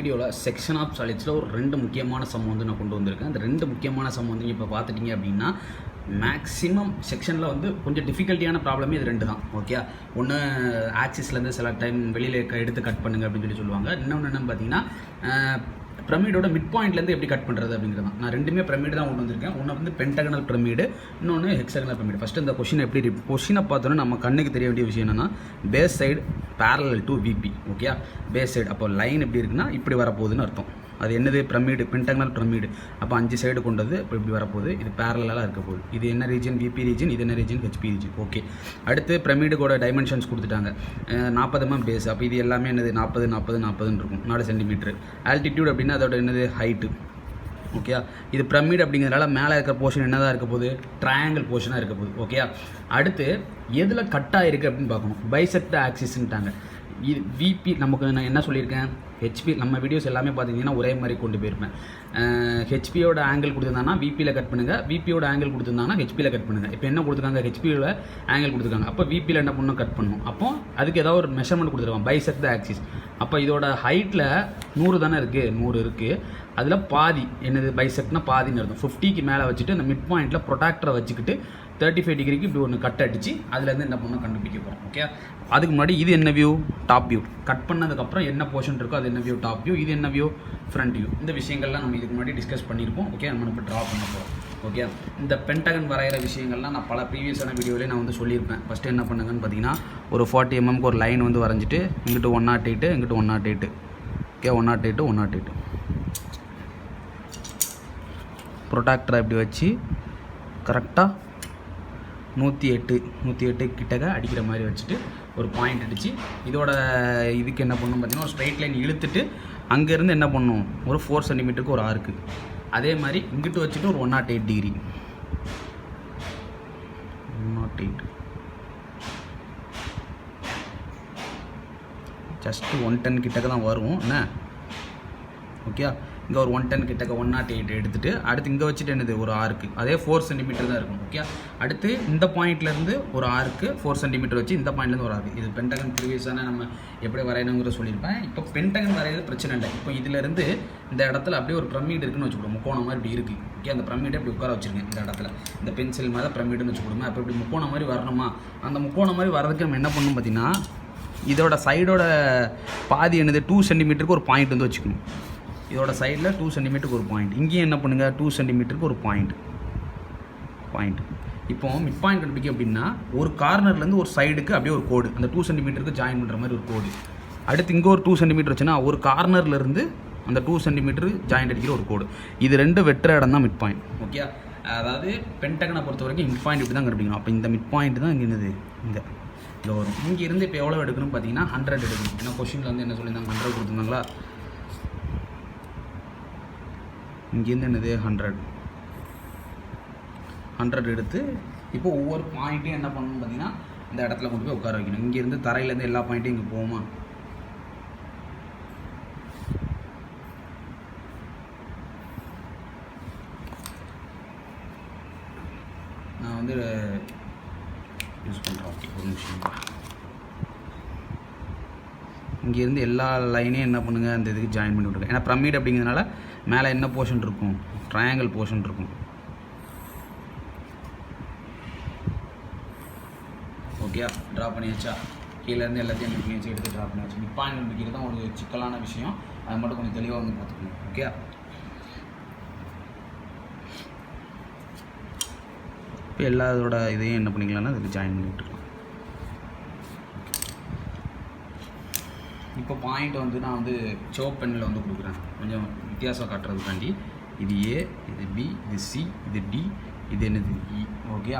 வீடியோவில் section of சாலிட்ஸில் ஒரு 2 முக்கியமான சம் வந்து நான் கொண்டு வந்திருக்கேன். அந்த 2 முக்கியமான சம் வந்து இப்போ பார்த்துட்டிங்க அப்படின்னா மேக்ஸிமம் செக்ஷனில் வந்து கொஞ்சம் டிஃபிகல்ட்டியான ப்ராப்ளமே இது 2 தான். ஓகே, ஒன்று ஆக்சிஸ்லேருந்து சில டைம் வெளியில் எடுத்து கட் பண்ணுங்க அப்படின்னு சொல்லுவாங்க. இன்னொன்று என்னன்னு பார்த்தீங்கன்னா பிரமிடோட மிட் பாயிண்ட்லேருந்து எப்படி கட் பண்ணுறது அப்படிங்கிறது தான். நான் 2மே பிரமிடு தான் கொண்டு வந்திருக்கேன். ஒன்று வந்து பென்டகனல் பிரமிடு, இன்னொன்று ஹெக்ஸகனல் பிரமிடு. ஃபஸ்ட்டு இந்த கொஷினை பார்த்தோன்னா நம்ம கண்ணுக்கு தெரிய வேண்டிய விஷயம் என்னென்னா base side parallel to VP. Okay, base side அப்போ லைன் எப்படி இருக்குன்னா இப்படி வரப்போகுதுன்னு அர்த்தம். அது என்னது? Pyramid, pentagonal pyramid. அப்போ 5 சைடு கொண்டது இப்போ இப்படி வரப்போகுது. இது பேரலாக இருக்க போகுது. இது என்ன ரீஜன்? VP region. இது என்ன ரீஜன்? HP region. ஓகே, அடுத்து பிரமிடுக்கோட டைமென்ஷன்ஸ் கொடுத்துட்டாங்க. 40 mm பேஸ். அப்போ இது எல்லாமே என்னது? 40 40 40ன்னு இருக்கும். 4 சென்டிமீட்டர். ஆல்டிடியூட் அப்படின்னா அதோட என்னது? ஹைட்டு. ஓகே, இது பிரமிட் அப்படிங்கிறதுனால மேலே இருக்கிற போர்ஷன் என்னதான் இருக்க போகுது? ட்ரையாங்கிள் போர்ஷனாக இருக்க போகுது. ஓகே, அடுத்து எதில் கட் ஆகிருக்கு அப்படின்னு பார்க்கணும். பைசெக்ட் ஆக்சிஸ்ன்ட்டாங்க. இது VP நமக்கு நான் என்ன சொல்லியிருக்கேன்? HP நம்ம வீடியோஸ் எல்லாமே பார்த்தீங்கன்னா ஒரே மாதிரி கொண்டு போயிருப்பேன். HPயோட ஆங்கிள் கொடுத்துருந்தாங்கன்னா VPயில் கட் பண்ணுங்கள், VPயோட ஆங்கிள் கொடுத்துருந்தாங்கன்னா HPயில் கட் பண்ணுங்கள். இப்போ என்ன கொடுத்துருக்காங்க? HPயோட ஆங்கிள் கொடுத்துருக்காங்க. அப்போ VPயில் என்ன பண்ணணும்? கட் பண்ணணும். அப்போ அதுக்கு ஏதாவது ஒரு மெஷர்மெண்ட் கொடுத்துருவாங்க, பைசெக்ட் ஆக்சிஸ். அப்போ இதோட ஹைட்டில் 100 தானே இருக்குது, 100 இருக்குது. அதில் பாதி என்னது? பைசெக்ட்னா பாதின்னு இருக்கும். 50க்கு மேலே வச்சுட்டு அந்த மிட் பாயிண்ட்டில் ப்ரொடாக்டரை வச்சுக்கிட்டு 35 டிகிரிக்கு இப்படி ஒன்று கட் அடிச்சு அதுலேருந்து என்ன பண்ணணும்? கண்டுபிடிக்க போகிறோம். ஓகே, அதுக்கு முன்னாடி இது என்ன வியூ? Top view. கட் பண்ணதுக்கப்புறம் என்ன போர்ஷன் இருக்கோ அது என்ன வியூ? Top view. இது என்ன வியூ? Front view. இந்த விஷயங்கள்லாம் நம்ம இதுக்கு முன்னாடி டிஸ்கஸ் பண்ணியிருப்போம். ஓகே, நம்ம இப்போ ட்ரா பண்ண போகிறோம். ஓகே, இந்த பென்டகன் வரைகிற விஷயங்கள்லாம் நான் பல ப்ரீவியஸான வீடியோவிலே நான் வந்து சொல்லியிருப்பேன். ஃபஸ்ட்டு என்ன பண்ணுங்கன்னு பார்த்தீங்கன்னா ஒரு 40 mm ஒரு லைன் வந்து வரைஞ்சிட்டு இங்கிட்டு 108 இங்கிட்டு 108. ஓகே, 108 108. ப்ரொடாக்டரை இப்படி வச்சு கரெக்டாக 108 கிட்டக்க அடிக்கிற மாதிரி வச்சுட்டு ஒரு பாயிண்ட் அடித்து இதோட இதுக்கு என்ன பண்ணணும் பார்த்தீங்கன்னா ஒரு ஸ்ட்ரைட் லைன் இழுத்துட்டு அங்கேருந்து என்ன பண்ணணும்? ஒரு 4 சென்டிமீட்டருக்கு ஒரு ஆர்க்கு. அதே மாதிரி இங்கிட்டு வச்சுட்டு ஒரு 108 டிகிரி. 108 ஜஸ்ட்டு 110 கிட்டக்க தான் வரும் என்ன? ஓகே, இங்கே ஒரு 110 கிட்டக்க 108 எடுத்துகிட்டு அடுத்து இங்கே வச்சுட்டு என்னது? ஒரு ஆர்க்கு. அதே 4 சென்டிமீட்டர் தான் இருக்கும். ஓகே, அடுத்து இந்த பாயிண்ட்லேருந்து ஒரு ஆர்க்கு 4 சென்டிமீட்டர் வச்சு இந்த பாயிண்ட்லேருந்து ஒரு ஆர்க்கு. இது பென்டகன் ப்ரீவியஸான நம்ம எப்படி வரையணுங்கிற சொல்லியிருப்பேன். இப்போ பென்டகன் வரைகிறது பிரச்சனை இல்லை. இப்போ இதிலேருந்து இந்த இடத்துல அப்படியே ஒரு பிரமிட் இருக்குன்னு வச்சுக்கணும். முக்கோணம் மாதிரி இப்படி இருக்குது. ஓகே, அந்த பிரமிட்டை இப்படி உட்கார வச்சுருங்க. இந்த இடத்துல இந்த பென்சில் மேலே பிரமிடுன்னு வச்சுக்கணுமா? அப்போ இப்படி முக்கோணம் மாதிரி வரணுமா? அந்த முக்கோணம் மாதிரி வரதுக்கு நம்ம என்ன பண்ணணும் பார்த்தீங்கன்னா இதோட சைடோட பாதி என்னது? 2 சென்டிமீட்டருக்கு ஒரு பாயிண்ட் வந்து வச்சுக்கணும். இதோட சைடில் 2 சென்டிமீட்டருக்கு ஒரு பாயிண்ட். இங்கேயும் என்ன பண்ணுங்கள்? 2 சென்டிமீட்டருக்கு ஒரு பாயிண்ட். இப்போ மிட் பாயிண்ட் கண்டுபிடிக்க அப்படின்னா ஒரு கார்னர்லேருந்து ஒரு சைடுக்கு அப்படியே ஒரு கோடு, அந்த 2 சென்டிமீட்டருக்கு ஜாயின் பண்ணுற மாதிரி ஒரு கோடு. அடுத்து இங்கே ஒரு 2 சென்டிமீட்டர் வச்சுன்னா ஒரு கார்னர்லேருந்து அந்த 2 சென்டிமீட்டர் ஜாயின் அடிக்கிற ஒரு கோடு. இது 2 வெட்டுற இடம் தான் மிட் பாயிண்ட். ஓகே, அதாவது பென்டகனை பொறுத்த வரைக்கும் மிட் பாயிண்ட் இப்படி தான் கண்டுபிடிக்கணும். அப்போ இந்த மிட் பாயிண்ட் தான் இங்கே என்னது? இங்கே வரும். இங்கேருந்து இப்போ எவ்வளோ எடுக்கணும்னு பார்த்தீங்கன்னா 100 எடுக்கணும். ஏன்னா கொஷினில் வந்து என்ன சொல்லியிருந்தாங்க? 100 கொடுத்துருந்தாங்களா? இங்கேருந்து என்னது? 100 எடுத்து இப்போ ஒவ்வொரு பாயிண்ட்டையும் என்ன பண்ணணும் பார்த்தீங்கன்னா இந்த இடத்துல கொண்டு போய் உட்கார வைக்கணும். இங்கேருந்து தரையிலேருந்து எல்லா பாயிண்ட்டையும் இங்கே போகுமா? நான் வந்து யூஸ் பண்ணுறேன். ஓகே, ஒரு நிமிஷம். இங்கேருந்து எல்லா லைனையும் என்ன பண்ணுங்கள்? அந்த இதுக்கு ஜாயின் பண்ணி விட்ருங்க. ஏன்னா பிரமிட் அப்படிங்கிறதுனால மேலே என்ன போர்ஷன் இருக்கும்? ட்ரையாங்கிள் போர்ஷன் இருக்கும். ஓகே, ட்ரா பண்ணியாச்சா? கீழேருந்து எல்லாத்தையும் நம்ம வச்சு எடுத்து ட்ரா பண்ணியாச்சு. மிட் பாயிண்ட் கண்டுபிடிக்கிறது தான் ஒரு சிக்கலான விஷயம். அது மட்டும் கொஞ்சம் தெளிவாக வந்து பார்த்துக்கணும். ஓகே, இப்போ எல்லாத்தோட இதையும் என்ன பண்ணிக்கலாம்னா அதுக்கு ஜாயின் பண்ணி விட்டுருக்கலாம். இப்போ பாயிண்ட் வந்து நான் வந்து சோப் பென்னில் வந்து கொடுக்குறேன், கொஞ்சம் வித்தியாசம் காட்டுறதுக்காண்டி. இது A, இது B, இது C, இது D, இது என்னது? E. ஓகே,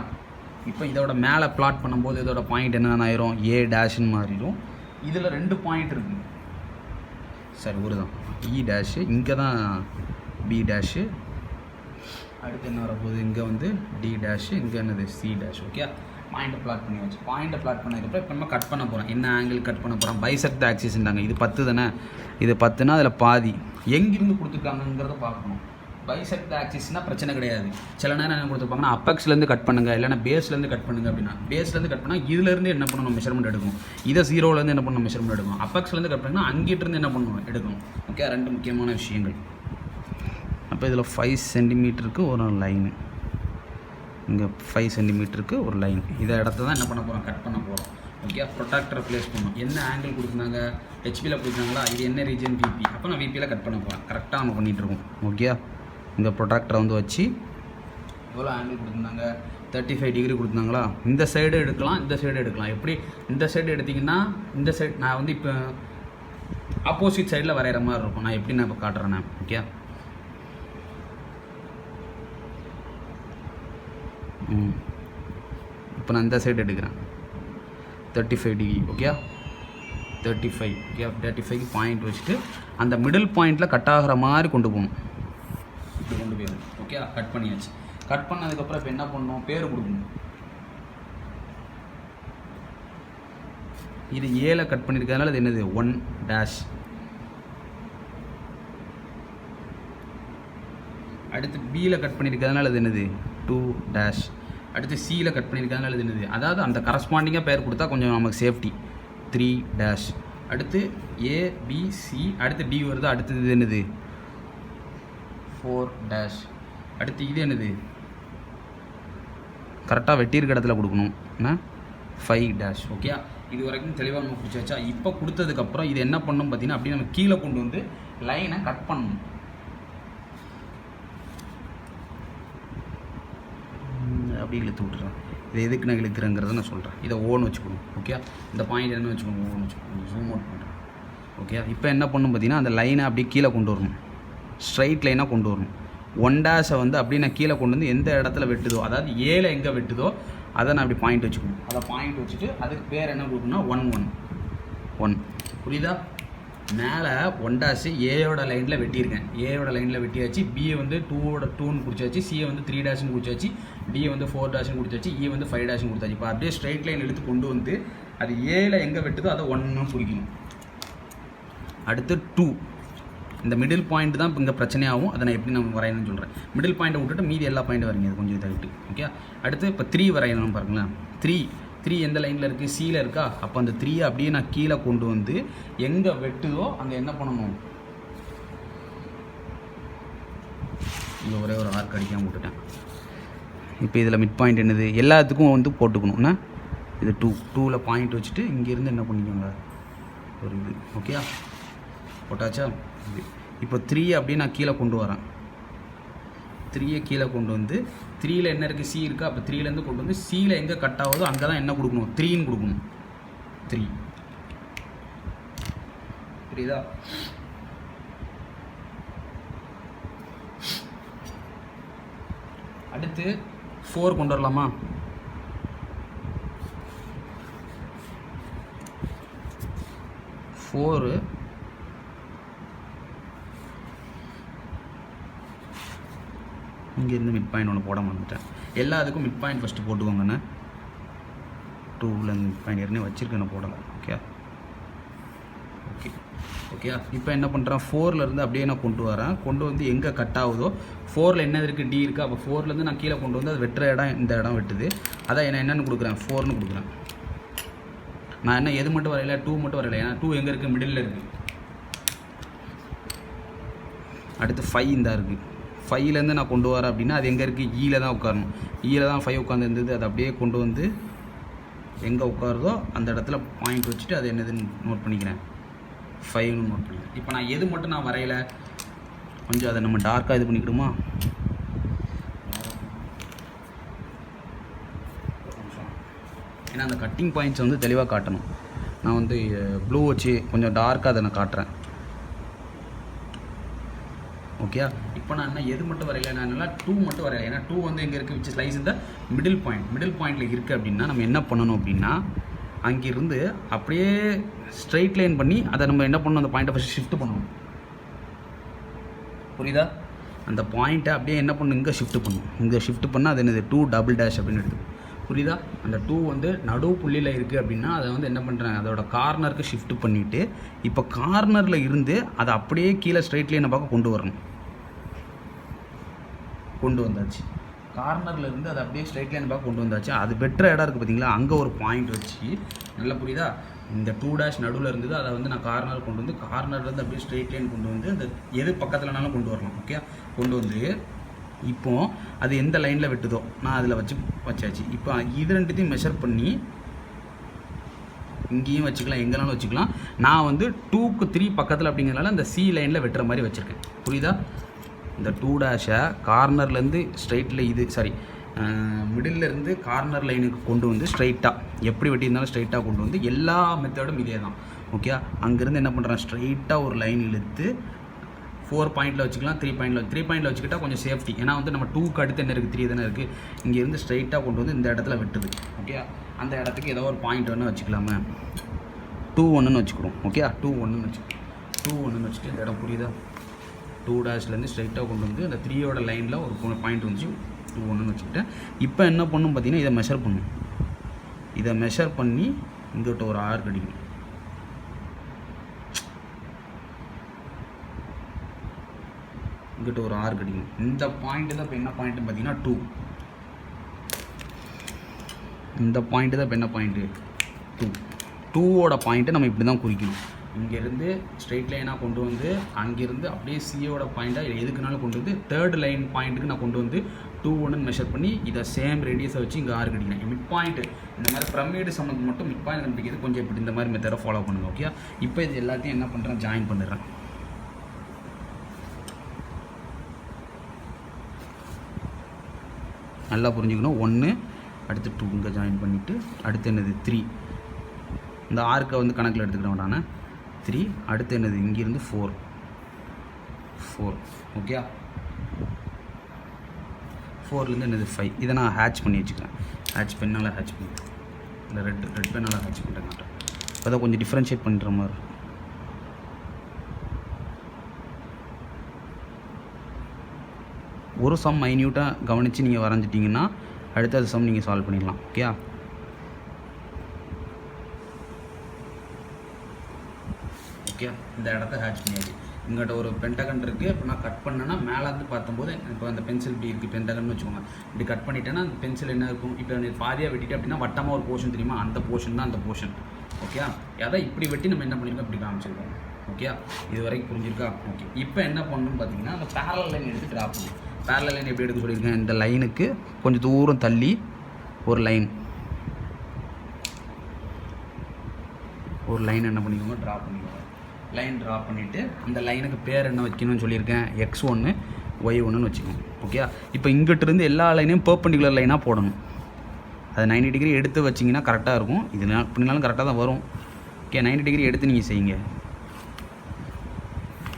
இப்போ இதோட மேலே பிளாட் பண்ணும்போது இதோட பாயிண்ட் என்னென்ன ஆயிரும்? A டேஷ்னு மாறிடும். இதில் 2 பாயிண்ட் இருக்குது. சரி, ஒரு தான் E டேஷு, இங்கே தான் B டேஷு. அடுத்து என்ன வரப்போகுது? இங்கே வந்து D டேஷு, இங்கே என்னது? C dash. ஓகே, பாயிண்ட்டை பிளாட் பண்ணி வச்சு பாயிண்ட்டை பிளாட் பண்ணதுக்கப்புறம் இப்போ நம்ம கட் பண்ண போகிறோம். என்ன ஆங்கிள் கட் பண்ண போகிறோம்? பைசெக்ட் ஆக்சிஸ்ன்றாங்க. இது 10 தானே? இது 10னா அதில் பாதி எங்கிருந்து கொடுத்துருக்காங்கங்கிறத பார்க்கணும். பைசெக்ட் ஆக்சிஸ்னால் பிரச்சனை கிடையாது. சில நேரம் என்ன கொடுத்துருப்பாங்கன்னா அப்பெக்ஸ்லேருந்து கட் பண்ணுங்கள், இல்லைனா பேஸ்லேருந்து கட் பண்ணுங்கள் அப்படின்னா, பேஸ்லேருந்து கட் பண்ணால் இதுலேருந்து என்ன பண்ணணும் மெஷர்மெண்ட் எடுக்கணும், இதை 0லேருந்து என்ன பண்ணணும் மெஷர்மெண்ட் எடுக்கணும், அப்பெக்ஸ்லேருந்து கட் பண்ணால் அங்கிட்டிருந்து என்ன பண்ணணும் எடுக்கணும். ஓகே, 2 முக்கியமான விஷயங்கள். அப்போ இதில் 5 சென்டிமீட்டருக்கு ஒரு லைனு, இங்கே 5 சென்டிமீட்டருக்கு ஒரு லைன், இதை இடத்த தான் என்ன பண்ண போகிறோம், கட் பண்ண போகிறோம். ஓகே, ப்ரொடக்டரை ப்ளேஸ் பண்ணணும். என்ன ஆங்கிள் கொடுத்துருந்தாங்க, ஹெச்பியில் கொடுத்துருந்தாங்களா, இது என்ன ரீஜன் விபி, அப்போ நான் விபியில் கட் பண்ண போகிறேன். கரெக்டாக நம்ம பண்ணிகிட்ருக்கோம். ஓகே, இந்த ப்ரொடக்டரை வந்து வச்சு எவ்வளோ ஆங்கிள் கொடுத்துருந்தாங்க, 35 டிகிரி கொடுத்துருந்தாங்களா, இந்த சைடு எடுக்கலாம், இந்த சைடு எடுக்கலாம். எப்படி இந்த சைடு எடுத்திங்கன்னா, இந்த சைடு நான் வந்து இப்போ ஆப்போசிட் சைடில் வரைகிற மாதிரி இருக்கும். நான் எப்படி நான் இப்போ காட்டுறேன். ஓகே, இப்போ நான் இந்த சைடு எடுக்கிறேன் 35 டிகிரி. ஓகே, 35. ஓகே, 35க்கு பாயிண்ட் வச்சுட்டு அந்த மிடில் பாயிண்டில் கட் ஆகிற மாதிரி கொண்டு போகணும். இப்படி கொண்டு போயிடும். ஓகே, கட் பண்ணியாச்சு. கட் பண்ணதுக்கப்புறம் இப்போ என்ன பண்ணணும், பேர் கொடுக்கணும். இது ஏல கட் பண்ணியிருக்கிறதுனால இது என்னது 1 அடுத்து பியில் கட் பண்ணியிருக்கிறதுனால இது என்னது 2 அடுத்து சியில் கட் பண்ணியிருக்கிறதுனால இது என்னது, அதாவது அந்த கரஸ்பாண்டிங்காக பேர் கொடுத்தா கொஞ்சம் நமக்கு சேஃப்டி. 3 அடுத்து ஏபிசி, அடுத்து டி வருது, அடுத்தது இது என்னது 4 அடுத்து இது என்னது கரெக்டாக வெட்டியிருக்க இடத்துல கொடுக்கணும் 5 ஓகே, இது வரைக்கும் தெளிவாக நம்ம பிடிச்சாச்சா. இப்போ கொடுத்ததுக்கப்புறம் இது என்ன பண்ணணும் பார்த்தீங்கன்னா, அப்படியே நம்ம கீழே கொண்டு வந்து லைனை கட் பண்ணணும். அப்படி இழுத்து விட்டுறேன். இது எதுக்கு நான் இழுக்கிறேங்கிறத நான் சொல்கிறேன். இதை ஓன்னு வச்சுக்கணும். ஓகே, இந்த பாயிண்ட் என்ன வச்சுக்கணும், ஓன்னு வச்சுக்கணும். ஜூம் அவுட் பண்ணுறேன். ஓகே, இப்போ என்ன பண்ணணும் பார்த்தீங்கன்னா, அந்த லைனை அப்படியே கீழே கொண்டு வரணும், ஸ்ட்ரைட் லைனாக கொண்டு வரணும். 1 வந்து அப்படியே நான் கீழே கொண்டு வந்து எந்த இடத்துல வெட்டுதோ, அதாவது ஏல எங்கே வெட்டுதோ அதை நான் அப்படி பாயிண்ட் வச்சுக்கணும். அதை பாயிண்ட் வச்சுட்டு அதுக்கு பேர் என்ன கொடுக்கணும்னா 1 புரியுதா. மேலே 1 ஏயோட லைனில் வெட்டியிருக்கேன், ஏயோட லைனில் வெட்டியாச்சு. பியை வந்து 2ன்னு குடிச்சாச்சு, சியை வந்து 3 குடிச்சாச்சு, டியை வந்து 4 குடிச்சாச்சு, இ வந்து 5 கொடுத்தாச்சு. இப்போ அப்படியே ஸ்ட்ரைட் லைன் எடுத்து கொண்டு வந்து அது ஏல எங்கே வெட்டுதோ அதை 1 குறிக்கணும். அடுத்து 2 இந்த மிடில் பாயிண்ட் தான் இப்போ இங்கே பிரச்சனையாகும். அதை நான் எப்படி நம்ம வரையணும்னு சொல்கிறேன். மிடில் பாயிண்ட்டை விட்டுட்டு மீதி எல்லா பாயிண்ட்டும் வரைங்க, அது கொஞ்சம் இதாகிட்டு. ஓகே, அடுத்து இப்போ 3 வரையணும் பாருங்களேன். 3 எந்த லைனில் இருக்குது, சியில் இருக்கா. அப்போ அந்த 3 அப்படியே நான் கீழே கொண்டு வந்து எங்கே வெட்டுதோ அங்கே என்ன பண்ணணும், இங்கே ஒரே ஒரு ஆர்க் அடிக்காமல் விட்டுட்டேன். இப்போ இதில் மிட் பாயிண்ட் என்னது எல்லாத்துக்கும் வந்து போட்டுக்கணும்னா இது 2ல் பாயிண்ட் வச்சுட்டு இங்கேருந்து என்ன பண்ணிக்கோங்க ஒரு இது. ஓகே, போட்டாச்சா. இது இப்போ 3 அப்படியே நான் கீழே கொண்டு வரேன். 3 கீழே கொண்டு வந்து 3ல் என்ன இருக்குது, சி இருக்கா. அப்போ 3லேருந்து கொண்டு வந்து சியில் எங்கே கட் ஆகுதோ அங்கே தான் என்ன கொடுக்கணும், 3ன்னு கொடுக்கணும். 3 புரியுதா. அடுத்து 4 கொண்டு வரலாமா. 4 இங்கேருந்து மிட் பாயிண்ட் ஒன்று போட மாட்டேன். எல்லாத்துக்கும் மிட் பாயிண்ட் ஃபஸ்ட்டு போட்டுக்கோங்கண்ணே. 2ல் மிட் பாயிண்ட் ஏற்கனவே வச்சுருக்கேன், போடலை. ஓகே, இப்போ என்ன பண்ணுறேன், 4லேருந்து அப்படியே நான் கொண்டு வரேன். கொண்டு வந்து எங்கே கட் ஆகுதோ 4ல் என்ன இருக்குது, டி இருக்குது. அப்போ 4லேருந்து நான் கீழே கொண்டு வந்து அது வெட்டுற இடம் இந்த இடம் வெட்டுது. அதான் என்னென்னு கொடுக்குறேன், 4ன்னு கொடுக்குறேன். நான் என்ன எது மட்டும் வரையில, 2 மட்டும் வரையில. ஏன்னா 2 எங்கே இருக்குது, மிடில் இருக்குது. அடுத்து 5 இந்த இருக்குது. 5லேருந்து நான் கொண்டு வரேன் அப்படின்னா அது எங்கே இருக்குது, ஈல தான் உட்காரணும். ஈல தான் 5 உட்காந்துருந்தது. அதை அப்படியே கொண்டு வந்து எங்கே உட்காருதோ அந்த இடத்துல பாயிண்ட் வச்சுட்டு அது என்னதுன்னு நோட் பண்ணிக்கிறேன், 5ன்னு நோட் பண்ணிக்கிறேன். இப்போ நான் எது மட்டும் நான் வரையலை, கொஞ்சம் அதை நம்ம டார்க்காக இது பண்ணிக்கிடுமா. ஏன்னா அந்த கட்டிங் பாயிண்ட்ஸ் வந்து தெளிவாக காட்டணும். நான் வந்து ப்ளூ வச்சு கொஞ்சம் டார்க்காக அதை நான் காட்டுறேன். ஓகே, இப்போ நான் என்ன எது மட்டும் வரையில, நான் நல்லா 2 மட்டும் வரையில. ஏன்னா 2 வந்து எங்கே இருக்குது, விச் ஸ்லைஸ் இந்த மிடில் பாயிண்டில் இருக்குது அப்படின்னா நம்ம என்ன பண்ணணும் அப்படின்னா, அங்கேருந்து அப்படியே ஸ்ட்ரைட் லைன் பண்ணி அதை நம்ம என்ன பண்ணணும், அந்த பாயிண்ட்டை ஃபஸ்ட்டு ஷிஃப்ட் பண்ணணும். புரியுதா. அந்த பாயிண்ட்டை அப்படியே என்ன பண்ணணும், இங்கே ஷிஃப்ட் பண்ணணும். இங்கே ஷிஃப்ட் பண்ணால் அது என்னது 2 அப்படின்னு எடுத்து. புரியுதா. அந்த 2 வந்து நடு புள்ளியில் இருக்குது அப்படின்னா அதை வந்து என்ன பண்ணுறேன், அதோட கார்னருக்கு ஷிஃப்ட் பண்ணிவிட்டு இப்போ கார்னரில் இருந்து அதை அப்படியே கீழே ஸ்ட்ரைட் லைனை பார்க்க கொண்டு வரணும். கொண்டு வந்தாச்சு. கார்னரில் இருந்து அதை அப்படியே ஸ்ட்ரைட் லைன் பார்க்க கொண்டு வந்தாச்சு. அது வெட்டுற இடம் இருக்குது பார்த்தீங்களா, அங்கே ஒரு பாயிண்ட் வச்சு நல்லா புரியுதா, இந்த 2' நடுவில் இருந்தது, அதை வந்து நான் கார்னர் கொண்டு வந்து கார்னர்லேருந்து அப்படியே ஸ்ட்ரைட் லைன் கொண்டு வந்து இந்த எது பக்கத்துலனாலும் கொண்டு வரலாம். ஓகே, கொண்டு வந்து இப்போது அது எந்த லைனில் வெட்டுதோ நான் அதில் வச்சாச்சு. இப்போ இது ரெண்டுத்தையும் மெஷர் பண்ணி இங்கேயும் வச்சுக்கலாம், எங்கேனாலும் வச்சுக்கலாம். நான் வந்து 2க்கு 3 பக்கத்தில் அப்படிங்கிறனால அந்த C லைனில் வெட்டுற மாதிரி வச்சுருக்கேன். புரியுதா, இந்த 2' கார்னர்லேருந்து ஸ்ட்ரைட்டில் இது மிடில்லேருந்து கார்னர் லைனுக்கு கொண்டு வந்து ஸ்ட்ரைட்டாக எப்படி வெட்டியிருந்தாலும் ஸ்ட்ரைட்டாக கொண்டு வந்து எல்லா மெத்தடும் இதே தான். ஓகே, அங்கேருந்து என்ன பண்ணுறேன், ஸ்ட்ரைட்டாக ஒரு லைன் இழுத்து 4 பாயிண்டில் வச்சுக்கலாம், 3 பாயிண்டில் வச்சுக்கிட்டால் கொஞ்சம் சேஃப்டி. ஏன்னா வந்து நம்ம 2க்கு அடுத்து என்ன இருக்குது, 3 தானே இருக்குது. இங்கேருந்து ஸ்ட்ரைட்டாக கொண்டு வந்து இந்த இடத்துல வெட்டுது. ஓகே, அந்த இடத்துக்கு ஏதோ ஒரு பாயிண்ட் வேணால் வச்சுக்கலாமே, 2-1ன்னு வச்சுக்கிறோம். ஓகே, 2-1ன்னு வச்சுட்டு இந்த இடம் புரியுதா, 2' ஸ்ட்ரைட்டாக கொண்டு வந்து அந்த 3யோட லைனில் ஒரு பாயிண்ட் வந்துச்சு, 2-1ன்னு வச்சுக்கிட்டேன். இப்போ என்ன பண்ணும் பார்த்தீங்கன்னா, இதை மெஷர் பண்ணும். இதை மெஷர் பண்ணி இங்கிட்ட ஒரு ஆர்க் அடிக்கணும். இங்கிட்ட ஒரு ஆர்க் அடிக்கணும். இந்த பாயிண்ட்டு தான் இப்போ என்ன பாயிண்ட்டுன்னு பார்த்தீங்கன்னா 2. இந்த பாயிண்ட்டு தான் இப்போ என்ன பாயிண்ட்டு 2. 2ஓட பாயிண்ட்டை நம்ம இப்படி தான் குறிக்கணும். இங்கேருந்து ஸ்ட்ரெயிட் லைனாக கொண்டு வந்து அங்கேருந்து அப்படியே சியோட பாயிண்ட்டாக எதுக்குனாலும் கொண்டு வந்து 3rd லைன் பாயிண்ட்டுக்கு நான் கொண்டு வந்து 2-1ன்னு மெஷர் பண்ணி இதை சேம் ரேடியஸை வச்சு இங்கே ஆர்க் அடிக்கிறேன். மிட் பாயிண்ட்டு இந்த மாதிரி பிரமிடு சம்மந்தம் மட்டும் மிட் பாயிண்ட் கண்டுபிடிக்கிறது கொஞ்சம் இப்படி இந்த மாதிரி மெத்தடை ஃபாலோ பண்ணுங்க. ஓகே, இப்போ இது எல்லாத்தையும் என்ன பண்ணுறேன், ஜாயின் பண்ணிடுறேன். நல்லா புரிஞ்சுக்கணும். 1 அடுத்து 2 இங்கே ஜாயின் பண்ணிவிட்டு அடுத்து என்னது 3, இந்த ஆர்க்கை வந்து கணக்கில் எடுத்துக்கிட வேண்டானே, 3 அடுத்து என்னது இங்கேருந்து 4. ஓகே, 4லேருந்து என்னது 5. இதை நான் ஹேட்ச் பண்ணி வச்சுக்கிறேன். ஹேட்ச் பெண்ணால் ஹேட்ச் பண்ணி இல்லை ரெட் பெண்ணால் ஹேட்ச் பண்ணுறேன். இப்போ தான் கொஞ்சம் டிஃப்ரென்ஷியேட் பண்ணுற மாதிரி. ஒரு சம் மைன்யூட்டாக கவனித்து நீங்கள் வரைஞ்சிட்டிங்கன்னா அடுத்த சம் நீங்கள் சால்வ் பண்ணிடலாம். ஓகே, இந்த இடத்த ஹேட்ச் பண்ணியாச்சு. இங்கிட்ட ஒரு பென்டகன் இருக்குது. இப்போ நான் கட் பண்ணேன்னா மேலேருந்து பார்க்கும்போது இப்போ அந்த பென்சில் இப்படி இருக்குது, பென்டகன் வச்சுக்கோங்க. இப்படி கட் பண்ணிட்டேன்னா அந்த பென்சில் என்ன இருக்கும், இப்போ நீ பாதியாக வெட்டிட்டு அப்படின்னா வட்டமாக ஒரு போர்ஷன் தெரியுமா, அந்த போர்ஷன் தான் அந்த போர்ஷன். ஓகே, அதை இப்படி வெட்டி நம்ம என்ன பண்ணியிருக்கோம், இப்படி காமிச்சிருக்கோம். ஓகே, இது வரைக்கும் புரிஞ்சிருக்கா. ஓகே, இப்போ என்ன பண்ணணும்னு பார்த்தீங்கன்னா அந்த பேரலல் லைன் எடுத்து ட்ரா பண்ணணும். பேரலல் லைன் எப்படி எடுக்க சொல்லியிருக்கேன், இந்த லைனுக்கு கொஞ்சம் தூரம் தள்ளி ஒரு லைன் என்ன பண்ணிக்கோங்க, ட்ரா பண்ணிக்கோங்க. லைன் ட்ரா பண்ணிவிட்டு அந்த லைனுக்கு பேர் என்ன வைக்கணும்னு சொல்லியிருக்கேன், X1 Y1ன்னு வச்சுக்கோங்க. ஓகே, இப்போ இங்கிட்டிருந்து எல்லா லைனையும் பெர்பெண்டிகுலர் லைனாக போடணும். அது 90 டிகிரி எடுத்து வச்சிங்கன்னா கரெக்டாக இருக்கும். இது அப்படினாலும் கரெக்டாக தான் வரும். ஓகே, 90 டிகிரி எடுத்து நீங்கள் செய்யுங்க.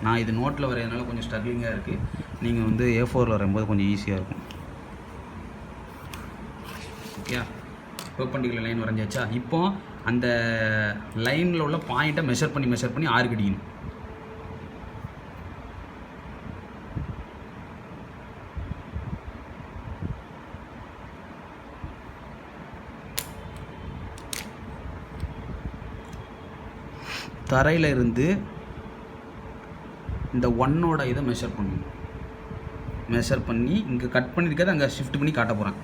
நான் இது நோட்டில் வரையறதுனால கொஞ்சம் ஸ்ட்ரகிளிங்காக இருக்குது. நீங்கள் வந்து A4ல் வரையும்போது கொஞ்சம் ஈஸியாக இருக்கும். ஓகே, பெர்பெண்டிகுலர் லைன் வரைஞ்சாச்சா. இப்போ அந்த லைனில் உள்ள பாயிண்ட்டை மெஷர் பண்ணி ஆர்க் அடிக்கணும். தரையில் இருந்து இந்த 1ஓட இதை மெஷர் பண்ணி இங்கே கட் பண்ணியிருக்காது அங்கே ஷிஃப்ட் பண்ணி காட்ட போகிறேன்.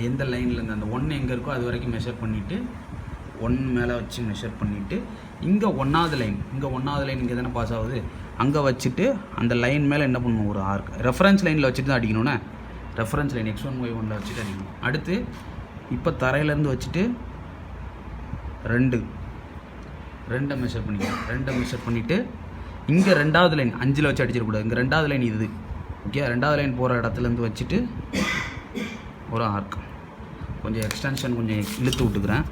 எந்த லைன்லேருந்து அந்த 1 எங்கே இருக்கோ அது வரைக்கும் மெஷர் பண்ணிவிட்டு 1 மேலே வச்சு மெஷர் பண்ணிவிட்டு இங்கே 1வது லைன் இங்கே தானே பாஸ் ஆகுது, அங்கே வச்சுட்டு அந்த லைன் மேலே என்ன பண்ணணும், ஒரு ஆர்க் ரெஃபரன்ஸ் லைனில் வச்சுட்டு தான் அடிக்கணும்னா ரெஃபரன்ஸ் லைன் X1 Y1ல் வச்சுட்டு அடிக்கணும். அடுத்து இப்போ தரையிலேருந்து வச்சுட்டு 2 மெஷர் பண்ணிக்கலாம். 2 மெஷர் பண்ணிவிட்டு இங்கே 2வது லைன் 5ல் வச்சு அடிச்சிடக்கூடாது. இங்கே 2வது லைன் இது. ஓகே, 2வது லைன் போகிற இடத்துலேருந்து வச்சுட்டு ஒரு ஆர்க் கொஞ்சம் எக்ஸ்டென்ஷன் கொஞ்சம் இழுத்து விட்டுக்கிறேன்.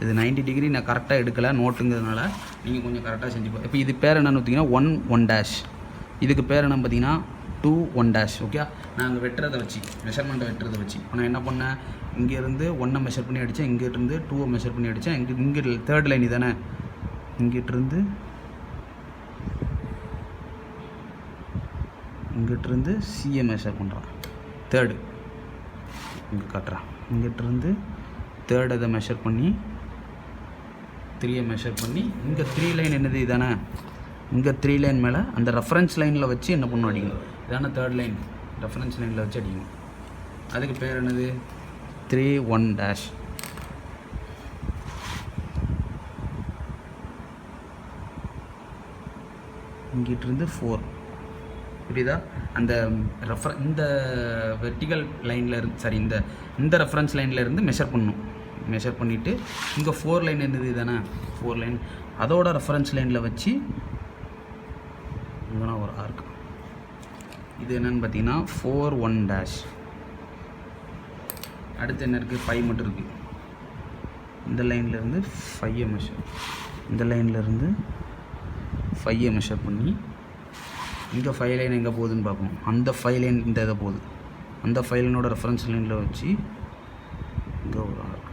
இது 90 டிகிரி நான் கரெக்டாக எடுக்கலை நோட்டுங்கிறதுனால நீங்கள் கொஞ்சம் கரெக்டாக செஞ்சுப்போம். இப்போ இது பேர் என்னென்னு பார்த்தீங்கன்னா 1 இதுக்கு பேர் என்ன பார்த்தீங்கன்னா 2 1 ஓகே, நான் அங்கே வெட்டுறதை வச்சு மெஷர்மெண்ட்டை வெட்டுறதை வச்சு இப்போ நான் என்ன பண்ணேன், இங்கேருந்து 1 மெஷர் பண்ணி அடித்தேன், இங்கேருந்து 2 மெஷர் பண்ணி அடித்தேன். இங்கே 3rd லைன் தானே, இங்கிட்டிருந்து சியை மெஷர் பண்ணுறான். 3rd இங்கே காட்டுறான். இங்கிட்டிருந்து 3rd இதை மெஷர் பண்ணி 3 மெஷர் பண்ணி இங்கே 3 லைன் என்னது இதானே, இங்கே 3 லைன் மேலே அந்த ரெஃபரன்ஸ் லைனில் வச்சு என்ன பண்ணணும் அடிக்கணும். இதான 3rd லைன் ரெஃபரன்ஸ் லைனில் வச்சு அடிக்கணும். அதுக்கு பேர் என்னது 3-1 இங்கிட்டிருந்து 4 புரியுதா. அந்த இந்த வெர்டிகல் லைனில் இருந்து சாரி இந்த ரெஃபரன்ஸ் லைனில் இருந்து மெஷர் பண்ணணும். மெஷர் பண்ணிவிட்டு இங்கே 4 லைன் என்னது தானே 4 லைன் அதோட ரெஃபரன்ஸ் லைனில் வச்சு இங்கே ஒரு ஆர்க். இது என்னென்னு பார்த்தீங்கன்னா 4-1. அடுத்து என்ன இருக்குது 5 மட்டும் இருக்குது. இந்த லைன்லேருந்து 5 மெஷர், இந்த லைன்லேருந்து 5 மெஷர் பண்ணி இங்கே 5 லைன் எங்கே போகுதுன்னு பார்க்கணும். அந்த 5 லைன் இந்த இதை போகுது, அந்த 5 லைனோட ரெஃபரன்ஸ் லைனில் வச்சு இங்கே ஒரு ஆர்க்.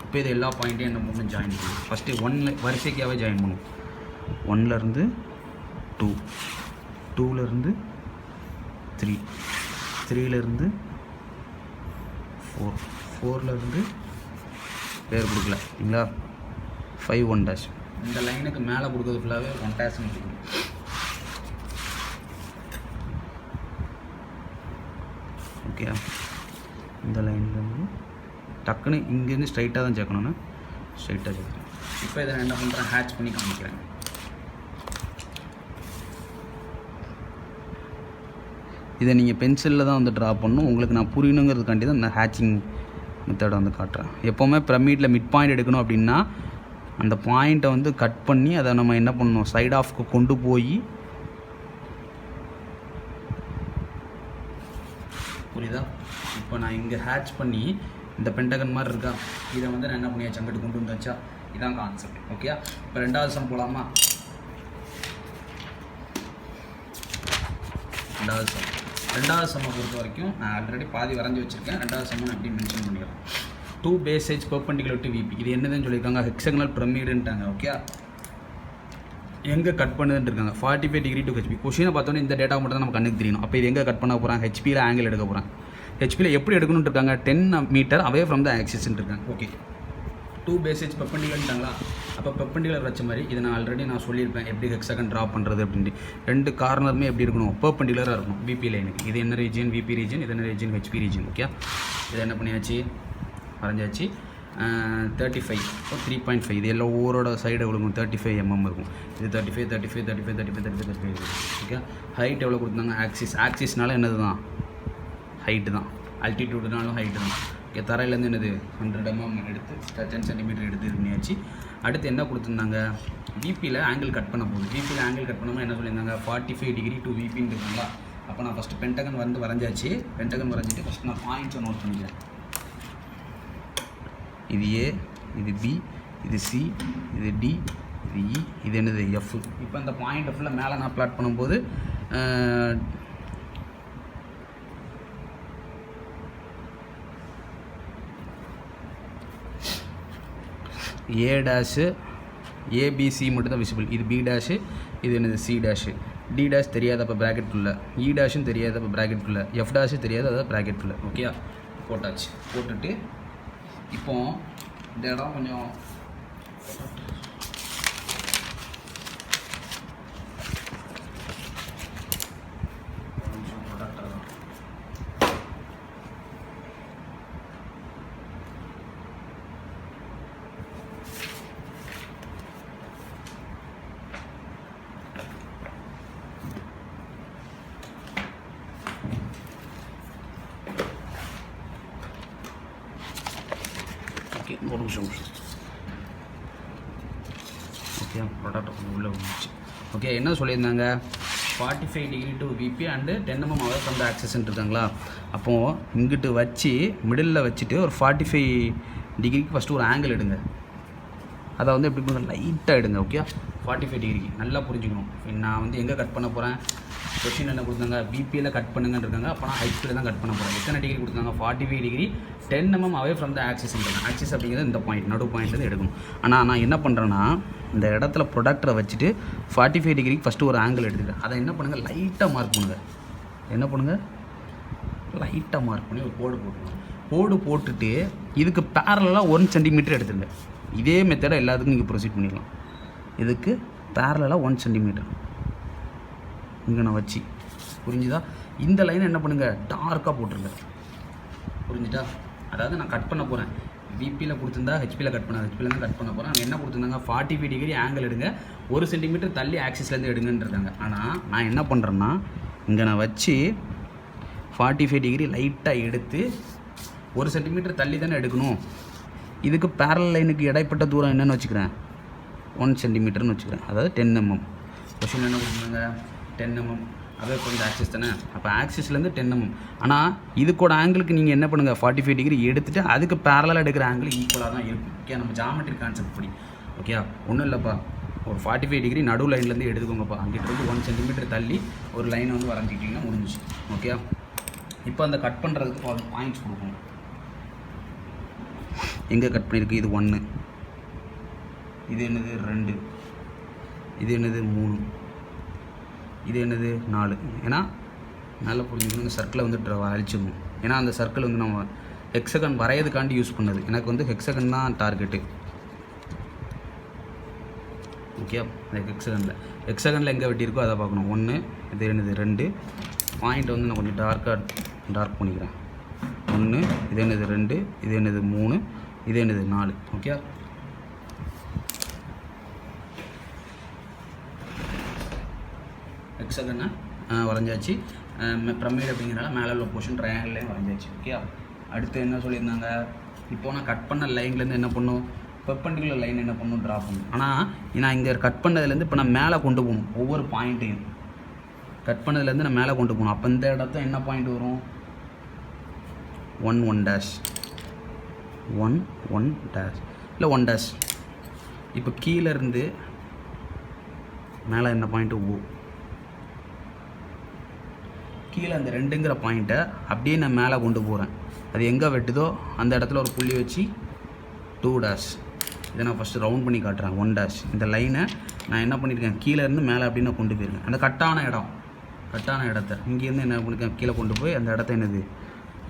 இப்போ இது எல்லா பாயிண்ட்டையும் என்ன பண்ணணும் ஜாயின் பண்ணணும். ஃபஸ்ட்டு 1 வரிசைக்காகவே ஜாயின் பண்ணுவோம். 1லேருந்து 2, 2லேருந்து 3, 3லேருந்து 4, 4லேருந்து பேர் கொடுக்கல இல்லைங்களா 5-1. இந்த லைனுக்கு மேலே கொடுக்குறது ஃபுல்லாகவே 1 கொடுக்கணும். ஓகே, இந்த லைன்லேருந்து டக்குன்னு இங்கேருந்து ஸ்ட்ரைட்டாக தான் சேர்க்கணும்னா ஸ்ட்ரைட்டாக சேர்க்கணும். இப்போ இதை நான் என்ன பண்ணுறேன் ஹேட்ச் பண்ணி காமிக்கிறேன். இதை நீங்கள் பென்சிலில் தான் வந்து ட்ரா பண்ணணும். உங்களுக்கு நான் புரியணுங்கிறதுக்காண்டி தான் இந்த ஹேட்சிங் மெத்தடை வந்து காட்டுறேன். எப்போவுமே பிரமிடில் மிட் பாயிண்ட் எடுக்கணும் அப்படின்னா அந்த பாயிண்ட்டை வந்து கட் பண்ணி அதை நம்ம என்ன பண்ணணும் சைட் ஆஃப்க்கு கொண்டு போய், புரியுதா. இப்போ நான் இங்கே ஹேட்ச் பண்ணி இந்த பென்டகன் மாதிரி இருக்கா, இதை வந்து நான் என்ன பண்ணியாச்சு அங்கிட்டு கொண்டு வந்தாச்சா. இதான் கான்செப்ட். ஓகே, இப்போ 2வது சம் போகலாமா. 2வது சம்மை பொறுத்த வரைக்கும் நான் ஆல்ரெடி பாதி வரைஞ்சி வச்சுருக்கேன். 2வது சம்மை நான் எப்படி மென்ஷன் பண்ணிக்கிறேன். 2 base edge perpendicular to VP. இது என்னதுன்னு சொல்லியிருக்காங்க ஹெக்ஸகனல் பிரமிடுன்ட்டாங்க. ஓகே, எங்கே கட் பண்ணுதுன்னு இருக்காங்க 45 டிகிரி டு ஹெச்பி. கொஷினை பார்த்தோன்னே இந்த டேட்டா மட்டும் தான் நம்ம கண்ணுக்கு தெரியணும். அப்போ இது எங்கே கட் பண்ண போகிறாங்க ஹெச்பியில் ஆங்கிள் எடுக்க போகிறாங்க. ஹெச்பியில் எப்படி எடுக்கணும்னு இருக்காங்க 10 மீட்டர் அவே ஃப்ரம் த ஆக்சிஸ்ன்னு இருக்காங்க. ஓகே, 2 பேஸ் எட்ஜ் பெர்பெண்டிகுலர்ட்டாங்களா. அப்போ பெர்பெண்டிகுலர் வச்ச மாதிரி இதை நான் ஆல்ரெடி நான் சொல்லியிருப்பேன் எப்படி ஹெக்ஸகன் ட்ரா பண்ணுறது அப்படின்ட்டு. 2 கார்னருமே எப்படி இருக்கணும் பெர்பெண்டிகுலராக இருக்கணும் விபி லைனுக்கு. இது என்ன ரீஜன் விபி ரீஜன், இது என்ன ரீஜன் ஹெச்பி ரீஜன். ஓகே, இதை என்ன பண்ணியாச்சு வரைஞ்சாச்சு. 35 3.5 இது எல்லாம் ஒவ்வொருட சைடு எவ்வளோ 35 mm இருக்கும். இது 35 35 35 35 35 35. ஓகே, ஹைட் எவ்வளோ கொடுத்தாங்க ஆக்சிஸ்னால என்னது தான் ஹைட்டு தான், அல்டிடியூடுனாலும் ஹைட்டு தான். ஓகே, தரையிலேருந்து என்னது 100 mm எடுத்து 10 cm எடுத்து இது பண்ணியாச்சு. அடுத்து என்ன கொடுத்துருந்தாங்க விபியில் ஆங்கிள் கட் பண்ண போகுது. விபியில் ஆங்கிள் கட் பண்ணாமல் என்ன சொல்லியிருந்தாங்க 45 டிகிரி டு விபின்னு இருக்காங்களா. அப்போ நான் ஃபஸ்ட்டு பென்டகன் வந்து வரைஞ்சாச்சு. பென்டகன் வரைஞ்சிட்டு ஃபஸ்ட் நான் பாயிண்ட்ஸை நோட் பண்ணிக்கிறேன். இது ஏ, இது பி, இது சி, இது டி, இது இ, இது என்னது எஃப். இப்போ இந்த பாயிண்ட் ஃபுல்லாக மேலே நான் பிளாட் பண்ணும்போது ஏ டேஷு ஏபிசி மட்டும் தான் விசிபிள். இது பி டேஷு, இது என்னது சி டேஷு. டி டேஷ் தெரியாது அப்போ ப்ராக்கெட்டுக்குள்ளே, இ டேஷும் தெரியாது அப்போ ப்ராக்கெட்டுக்குள்ளே, எஃப் டேஷும் தெரியாது அதாவது ப்ராக்கெட்டுக்குள்ளே. ஓகே, போட்டாச்சு. போட்டுட்டு இப்போ இந்த இடம் கொஞ்சம் ஒரு நிமிஷம். ஓகே, ப்ராடக்ட் உள்ளே வந்துச்சு. ஓகே, என்ன சொல்லியிருந்தாங்க 45 degree to VP and 10 mm away from the ஆக்சிஸ்ன்னு இருக்காங்களா. அப்போது இங்கிட்டு வச்சு மிடில் வச்சுட்டு ஒரு 45 டிகிரிக்கு ஃபஸ்ட்டு ஒரு ஆங்கிள் எடுங்க. அதை வந்து எப்படி பண்ணுங்க லைட்டாக எடுங்க. ஓகே, 45 டிகிரிக்கு நல்லா புரிஞ்சுக்கணும். நான் வந்து எங்கே கட் பண்ண போகிறேன் கொஷின் என்ன கொடுத்தாங்க பிபியில் கட் பண்ணுங்கன்னு இருக்காங்க. அப்போ நான் ஹைட்பியில் தான் கட் பண்ண போகிறேன். எத்தனை டிகிரி கொடுத்தாங்க 45 degree 10 mm away from the axis. Axis அப்படிங்கிறது இந்த பாயிண்ட் நடு பாயிண்ட்லேருந்து எடுக்கணும். ஆனால் நான் என்ன பண்ணுறேன்னா இந்த இடத்துல ப்ரொடக்டரை வச்சுட்டு 45 டிகிரிக்கு ஃபஸ்ட்டு ஒரு ஆங்கிள் எடுத்துக்கிறேன். அதை என்ன பண்ணுங்கள் லைட்டாக மார்க் பண்ணுங்கள். என்ன பண்ணுங்கள் லைட்டாக மார்க் பண்ணி ஒரு கோடு போட்டுருங்க. கோடு போட்டுட்டு இதுக்கு பேரலாக 1 cm எடுத்துருங்க. இதே மெத்தடை எல்லாத்துக்கும் நீங்கள் ப்ரொசீட் பண்ணிடலாம். இதுக்கு பேரலாக 1 சென்டிமீட்டர் இங்கே நான் வச்சு, புரிஞ்சுதா? இந்த லைனை என்ன பண்ணுங்கள், டார்க்காக போட்டுருங்க. புரிஞ்சுதா? அதாவது நான் கட் பண்ண போகிறேன். விபியில் கொடுத்துருந்தா ஹெச்பியில் கட் பண்ண, ஹெச்பியில் தான் கட் பண்ண போகிறேன். அங்கே என்ன கொடுத்துருந்தாங்க, 45 டிகிரி ஆங்கிள் எடுங்க, 1 சென்டிமீட்டர் தள்ளி ஆக்சிஸ்லேருந்து எடுங்கன்றிருக்காங்க. ஆனால் நான் என்ன பண்ணுறேன்னா, இங்கே நான் வச்சு 45 டிகிரி லைட்டாக எடுத்து 1 சென்டிமீட்டர் தள்ளி தானே எடுக்கணும். இதுக்கு பேரல் லைனுக்கு இடைப்பட்ட தூரம் என்னென்னு வச்சுக்கிறேன், 1 சென்டிமீட்டர்னு வச்சுக்கிறேன். அதாவது 10 mm. கொஷின் என்ன கொடுத்துருந்தாங்க, 10 mm. அதே கொஞ்சம் ஆக்சிஸ் தானே, அப்போ ஆக்சிஸ்லேருந்து 10 mm. ஆனால் இதுக்கோட ஆங்கிளுக்கு நீங்கள் என்ன பண்ணுங்கள், 45 டிகிரி எடுத்துகிட்டு அதுக்கு பேரலாக எடுக்கிற ஆங்கிள் ஈக்குவலாக தான் இருக்கும். ஓகே, நம்ம ஜாமெட்ரி கான்செப்ட் படி. ஓகே, ஒன்றும் இல்லைப்பா, ஒரு 45 டிகிரி நடு லைன்லேருந்து எடுத்துக்கோங்கப்பா. அங்கிட்டு 1 சென்டிமீட்டர் தள்ளி ஒரு லைனை வந்து வரைஞ்சிட்டிங்கன்னா முடிஞ்சிச்சு. ஓகே, இப்போ அந்த கட் பண்ணுறதுக்கு பாயிண்ட்ஸ் கொடுக்கணும். எங்கே கட் பண்ணியிருக்கு, இது 1, இது என்னது 2, இது என்னது 3, இது என்னது 4. ஏன்னா நல்லா புரிஞ்சுக்கணும், சர்க்கிளை வந்து அழிச்சிடணும். ஏன்னா அந்த சர்க்கிள் வந்து நம்ம ஹெக்ஸகன் வரையதுக்காண்டி யூஸ் பண்ணது. எனக்கு வந்து ஹெக்ஸகன் தான் டார்கெட்டு. ஓகே, ஹெக்ஸகனில் எங்கே வெட்டியிருக்கோ அதை பார்க்கணும். 1, இது என்னது 2. பாயிண்ட் வந்து நான் கொஞ்சம் டார்க் பண்ணிக்கிறேன். 1, இது என்னது 2, இது என்னது 3, இது என்னது 4. ஓகே, ஹெக்ஸகனை வரைஞ்சாச்சு. பிரமிட் அப்படிங்கிறனால மேலே உள்ள போர்ஷன் ட்ரையாங்கிள்லேயும் வரைஞ்சாச்சு. ஓகே, அடுத்து என்ன சொல்லியிருந்தாங்க, இப்போ நான் கட் பண்ண லைன்லேருந்து என்ன பண்ணும், பெர்பெண்டிகுலர் லைன் என்ன பண்ணும், ட்ரா பண்ணும். ஆனால் நான் இங்கே கட் பண்ணதுலேருந்து இப்போ நான் மேலே கொண்டு போகணும். ஒவ்வொரு பாயிண்ட்டையும் கட் பண்ணதுலேருந்து நான் மேலே கொண்டு போகணும். அப்போ இந்த இடத்துல என்ன பாயிண்ட் வரும், 1 1 டேஷ், 1 1 டேஷ் இல்லை 1 டேஷ். இப்போ கீழேருந்து மேலே என்ன பாயிண்ட்டு, ஓ. கீழே அந்த 2ங்கிற பாயிண்ட்டை அப்படியே நான் மேலே கொண்டு போகிறேன். அது எங்கே வெட்டுதோ அந்த இடத்துல ஒரு புள்ளி வச்சு 2 டேஷ். இதை நான் ஃபஸ்ட்டு ரவுண்ட் பண்ணி காட்டுறேன். 1 டேஷ். இந்த லைனை நான் என்ன பண்ணியிருக்கேன், கீழேருந்து மேலே அப்படின்னு நான் கொண்டு போயிருக்கேன். அந்த கட்டான இடத்த இங்கேருந்து என்ன பண்ணியிருக்கேன், கீழே கொண்டு போய் அந்த இடத்த என்னது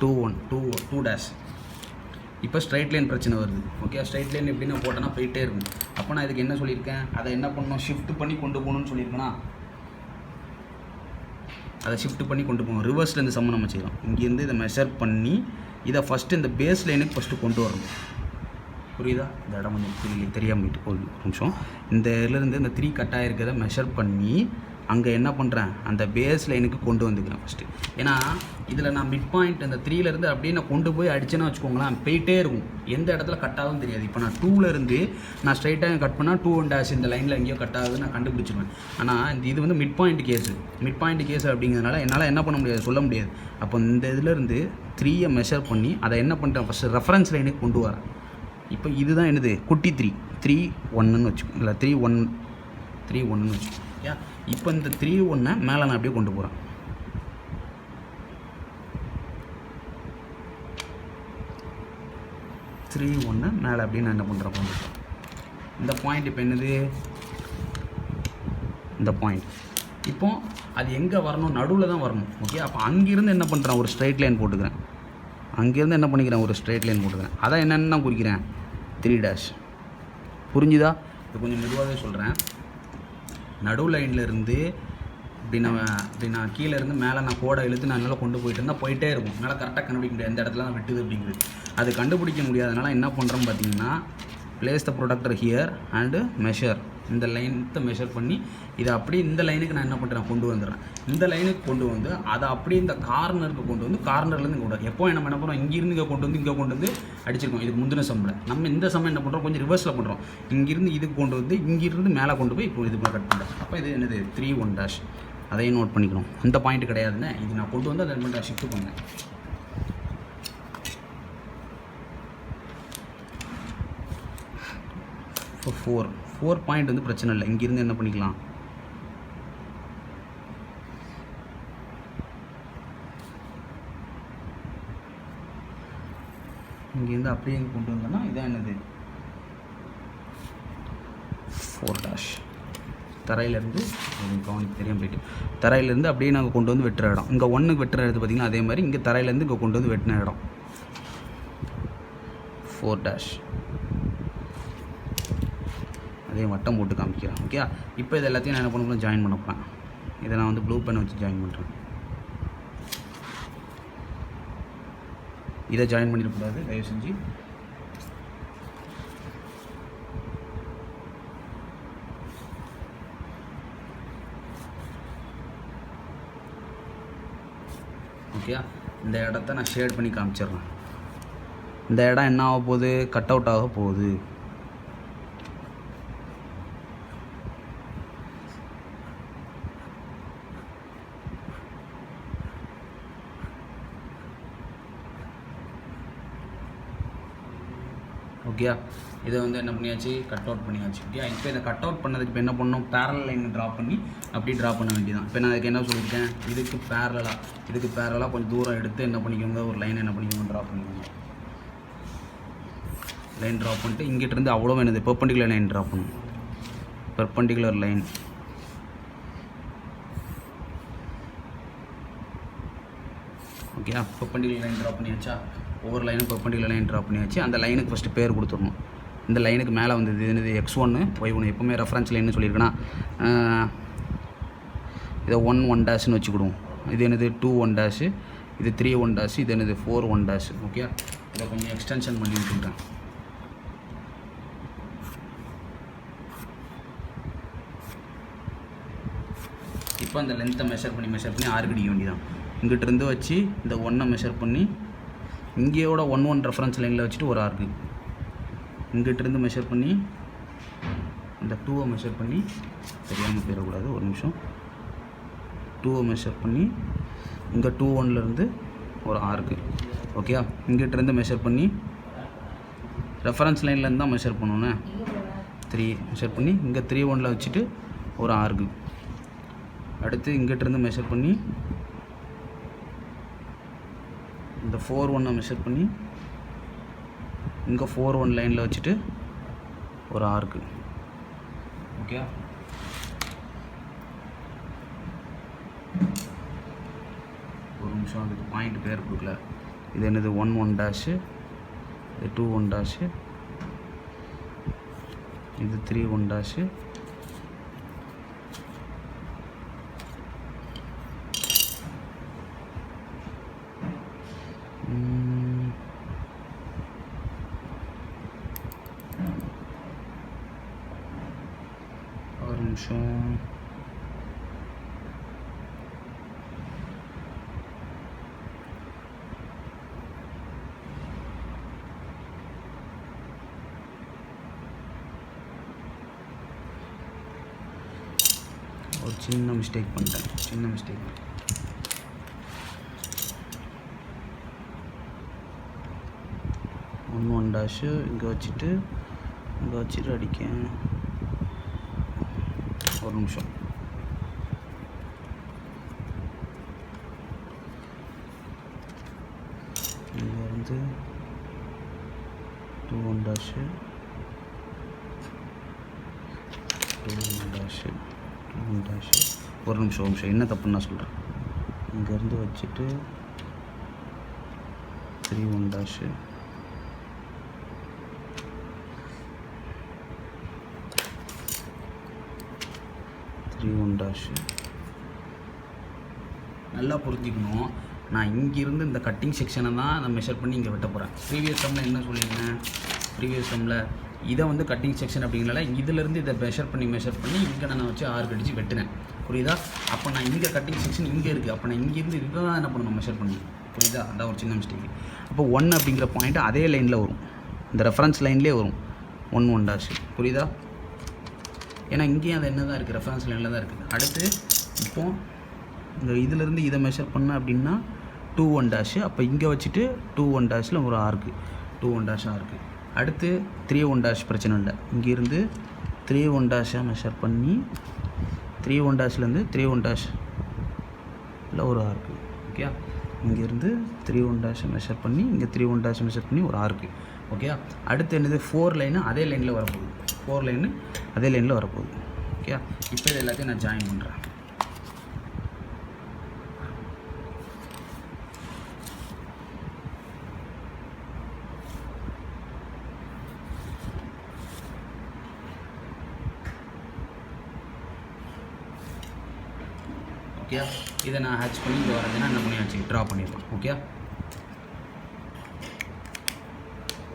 2 டேஷ். இப்போ ஸ்ட்ரைட் லைன் பிரச்சனை வருது. ஓகே, ஸ்ட்ரைட் லைன் எப்படின்னா போட்டோன்னா போயிட்டே இருக்கும். அப்போ நான் இதுக்கு என்ன சொல்லியிருக்கேன், அதை என்ன பண்ணணும், ஷிஃப்ட் பண்ணி கொண்டு போகணும்னு சொல்லியிருக்கேன்னா, அதை ஷிஃப்ட் பண்ணி கொண்டு போகணும். ரிவர்ஸில் இந்த சம்ம நம்ம செய்யலாம். இங்கேருந்து இதை மெஷர் பண்ணி இதை ஃபஸ்ட்டு இந்த பேஸ் லைனுக்கு ஃபஸ்ட்டு கொண்டு வரணும். புரியுதா? இந்த இடம் கொஞ்சம் தெரியாமல் ஒரு நிமிஷம். இந்த இதுலேருந்து இந்த 3 கட் ஆகிருக்கிறத மெஷர் பண்ணி அங்கே என்ன பண்ணுறேன், அந்த பேஸ் லைனுக்கு கொண்டு வந்துக்கிறேன் ஃபஸ்ட்டு. ஏன்னா இதில் நான் மிட் பாயிண்ட் அந்த 3லேருந்து அப்படியே நான் கொண்டு போய் அடிச்சேன்னா வச்சுக்கோங்களேன், போயிட்டே இருக்கும். எந்த இடத்துல கட் ஆகும் தெரியாது. இப்போ நான் 2லேருந்து நான் ஸ்ட்ரைட்டாக கட் பண்ணால் 2 1 டேஷ் இந்த லைனில் எங்கேயோ கட் ஆகுது நான் கண்டுபிடிச்சிருவேன். ஆனால் இது வந்து மிட் பாயிண்ட் கேஸு அப்படிங்கிறதுனால என்னால் என்ன பண்ண முடியாது, சொல்ல முடியாது. அப்போ இந்த இதுலேருந்து 3யை மெஷர் பண்ணி அதை என்ன பண்ணுறேன், ஃபஸ்ட்டு ரெஃபரன்ஸ் லைனுக்கு கொண்டு வரேன். இப்போ இதுதான் என்னது, குட்டி 3 1ன்னு வச்சுக்கோ, இல்லை 3 1ன்னு வச்சுக்கோ. ஓகே, இப்போ இந்த 3 1 மேலே நான் அப்படியே கொண்டு போகிறேன். மேலே அப்படியே நான் என்ன பண்ணுறேன், கொண்டு போகிறேன். இந்த பாயிண்ட் இப்போ என்னது, இந்த பாயிண்ட் இப்போ அது எங்கே வரணும், நடுவில் தான் வரணும். ஓகே, அப்போ அங்கேருந்து என்ன பண்ணுறேன், ஒரு ஸ்ட்ரைட் லைன் போட்டுக்கிறேன். அங்கேருந்து என்ன பண்ணிக்கிறேன், ஒரு ஸ்ட்ரைட் லைன் போட்டுக்கிறேன். அதான் என்னென்னு நான் குறிக்கிறேன், 3 டேஷ். புரிஞ்சுதா? இது கொஞ்சம் மெதுவாகவே சொல்கிறேன். நடு லைன்லேருந்து இப்படி நான் கீழே இருந்து மேலே நான் கோடை இழுத்து நான் நல்லா கொண்டு போயிட்டு இருந்தால் போயிட்டே இருக்கும். என்னால் கரெக்டாக கண்டுபிடிக்க முடியாது எந்த இடத்துல தான் வெட்டுது அப்படிங்கிறது. அது கண்டுபிடிக்க முடியாதனால என்ன பண்ணுறோம் பார்த்தீங்கன்னா, place the protector here and measure. இந்த லைனத்தை மெஷர் பண்ணி இதை அப்படியே இந்த லைனுக்கு நான் என்ன பண்ணுறேன், கொண்டு வந்துடுறேன். இந்த லைனுக்கு கொண்டு வந்து அதை அப்படியே இந்த கார்னருக்கு கொண்டு வந்து கார்னர்லேருந்து கொண்டு வரும். எப்போ நம்ம என்ன பண்ணுறோம், இங்கேருந்து இங்கே கொண்டு வந்து அடிச்சிருக்கோம். இதுக்கு முந்தின சம்மில் நம்ம இந்த சமயம் என்ன பண்ணுறோம், கொஞ்சம் ரிவர்ஸில் பண்ணுறோம். இங்கேருந்து இதுக்கு கொண்டு வந்து இங்கேருந்து மேலே கொண்டு போய் இப்போ இது கட் பண்ணுறோம். அப்போ இது என்னது 3 1 டேஷ். அதையும் நோட் பண்ணிக்கணும். அந்த பாயிண்ட் கிடையாதுன்னு இது நான் கொண்டு வந்து அதை என்ன ஷிஃப்ட் பண்ணேன். இப்போ 4 பாயிண்ட் வந்து பிரச்சனை இல்லை. இங்கேருந்து என்ன பண்ணிக்கலாம், இங்கேருந்து அப்படியே கொண்டு வந்தோன்னா இதான் என்னது 4 டேஷ். தரையிலேருந்து கவனிக்கு தெரியாமல் போயிட்டு தரையிலேருந்து அப்படியே நாங்கள் கொண்டு வந்து வெட்டுற இடம். இங்கே 1 வெட்டுற இடத்து பார்த்திங்கன்னா அதே மாதிரி இங்கே தரையிலேருந்து இங்கே கொண்டு வந்து வெட்டின இடம் 4 டேஷ். அதே வட்டம் போட்டு காமிக்கிறேன். ஓகே, இப்போ இது எல்லாத்தையும் நான் என்ன பண்ண போகிறேன், ஜாயின் பண்ண போகிறேன். இதை நான் வந்து ப்ளூ பென் வச்சு ஜாயின் பண்ணுறேன். இதை ஜாயின் பண்ணிடக்கூடாது தயவு செஞ்சு. ஓகே, இந்த இடத்த நான் ஷேட் பண்ணி காமிச்சிடுறேன். இந்த இடம் என்ன ஆக போகுது, கட் அவுட் ஆக போகுது. ஓகே, இதை வந்து என்ன பண்ணியாச்சு, கட் அவுட் பண்ணியாச்சு. ஓகே, இப்போ இதை கட் அவுட் பண்ணதுக்கு இப்போ என்ன பண்ணணும், பேரல் லைன் ட்ரா பண்ணி அப்படி ட்ரா பண்ண வேண்டியதான். இப்போ நான் அதுக்கு என்ன சொல்லியிருக்கேன், இதுக்கு பேரலாக கொஞ்சம் தூரம் எடுத்து என்ன பண்ணிக்கோங்க, ஒரு லைன் என்ன பண்ணிக்கோங்க, ட்ரா பண்ணிக்கோங்க. லைன் ட்ரா பண்ணிட்டு இங்கிட்டிருந்து அவ்வளோ என்னது பெர்பெண்டிகுலர் லைன் ட்ரா பண்ணணும். Perpendicular line. Okay, perpendicular line draw பண்ணியாச்சா, ஒவ்வொரு லைனும் பெர்பெண்டிகுலர் லைன் ட்ரா பண்ணியாச்சு. அந்த லைனுக்கு ஃபஸ்ட்டு பேர் கொடுத்துடணும். இந்த லைனுக்கு மேலே வந்து இது என்னது, x1 y1. எப்போவுமே ரெஃபரன்ஸ் லைன்னு சொல்லியிருக்கேன்னா இதை 1 டேஷ்னு வச்சுக்கிடுவோம். இது என்னது 2 1 டேஷு, இது 3 1 டேஷு, இது என்னது 4 1 டேஷு. ஓகே, இதை கொஞ்சம் எக்ஸ்டென்ஷன் பண்ணி விட்டுக்கிறேன். இப்போ அந்த லென்த்தை மெஷர் பண்ணி ஆர்க்கு அடிக்க வேண்டியதான். இங்கிட்டிருந்து வச்சு இந்த 1 மெஷர் பண்ணி இங்கேயோட 1 1 ரெஃபரன்ஸ் லைனில் வச்சுட்டு ஒரு ஆர்க்கு, இங்கிட்டிருந்து மெஷர் பண்ணி இந்த 2 மெஷர் பண்ணி, தெரியாமல் போயிடக்கூடாது, ஒரு நிமிஷம். 2 மெஷர் பண்ணி இங்கே 2 1லேருந்து ஒரு ஆர்க்கு. ஓகே, இங்கிட்டிருந்து மெஷர் பண்ணி ரெஃபரன்ஸ் லைன்லேருந்து தான் மெஷர் பண்ணோன்னே 3 மெஷர் பண்ணி இங்கே 3 1ல் வச்சுட்டு ஒரு ஆர்க்கு. அடுத்து இங்கிட்டிருந்து மெஷர் பண்ணி இந்த 4 1 மெஷர் பண்ணி இங்கே 4 1 லைனில் வச்சுட்டு ஒரு ஆர்க்கு. ஓகே, ஒரு நிமிஷம், அதுக்கு பாயிண்ட் பேர் கொடுக்கல. இது என்னது 1 1 டேஷு, இது 2 1 டேஷு, இது 3 1 டேஷு, ஒரு நிமிஷம். ஒரு சின்ன மிஸ்டேக் பண்ணிட்டேன். 1 1 டேஷு இங்கே வச்சுட்டு அடிக்கேன். ஒரு நிமிஷம். இங்கேருந்து 2 1 டேஷு, 2 1 டேஷு, 2 1 டேஷு. ஒரு நிமிஷம் என்ன தப்புன்னு நான் சொல்கிறேன். இங்கேருந்து வச்சுட்டு 3 1 டேஷு, 3 1 டேஷு. நல்லா புரிஞ்சுக்கணும், நான் இங்கேருந்து இந்த கட்டிங் செக்ஷனை தான் நான் மெஷர் பண்ணி இங்கே வெட்ட போகிறேன். ப்ரீவியஸ் சம்மில் என்ன சொல்லியிருந்தேன், ப்ரீவியஸ் சம்மில் இதை வந்து கட்டிங் செக்ஷன் அப்படிங்கிறனால இதிலேருந்து இதை மெஷர் பண்ணி இங்கே நான் வச்சு ஆர்க் அடித்து வெட்டினேன். புரியுதா? அப்போ நான் இங்கே கட்டிங் செக்ஷன் இங்கே இருக்குது, அப்போ நான் இங்கேருந்து இதை தான் என்ன பண்ணணும், மெஷர் பண்ணி. புரியுதா? அதான் ஒரு சின்ன மிஸ்டேக். அப்போ 1 அப்படிங்கிற பாயிண்ட் அதே லைனில் வரும், இந்த ரெஃபரன்ஸ் லைன்லேயே வரும் 1 1 டேஷ். புரியுதா? ஏன்னா இங்கேயும் அது என்ன தான் இருக்குது, ரெஃபரன்ஸ் லைனில் தான் இருக்குது. அடுத்து இப்போது இந்த இதிலேருந்து இதை மெஷர் பண்ண அப்படின்னா 2 1 டேஷு. அப்போ இங்கே வச்சுட்டு 2 1 டேஷில் ஒரு ஆர்க்கு, 2 1 டேஷாக இருக்குது. அடுத்து 3 1 டேஷ் பிரச்சனை இல்லை, இங்கேருந்து 3 1 டேஷாக மெஷர் பண்ணி 3 1 டேஷ்லேருந்து 3 1 டேஷ் இல்லை ஒரு ஆர்க்கு. ஓகே, இங்கேருந்து 3 1 டேஷை மெஷர் பண்ணி இங்கே 3 1 டேஷை மெஷர் பண்ணி ஒரு ஆர்க்கு. ஓகே, அடுத்து என்னது 4 லைனு அதே லைனில் வரப்போகுது, 4 லைனு அதே லைனில் வரப்போகுது. ஓகே, இப்போ இது எல்லாத்தையும் நான் ஜாயின் பண்ணுறேன். ஓகே. இதை நான் ஹேட்ச் பண்ணி இங்கே வரதுன்னா என்ன பண்ணியாச்சு ட்ரா பண்ணிடலாம். ஓகே.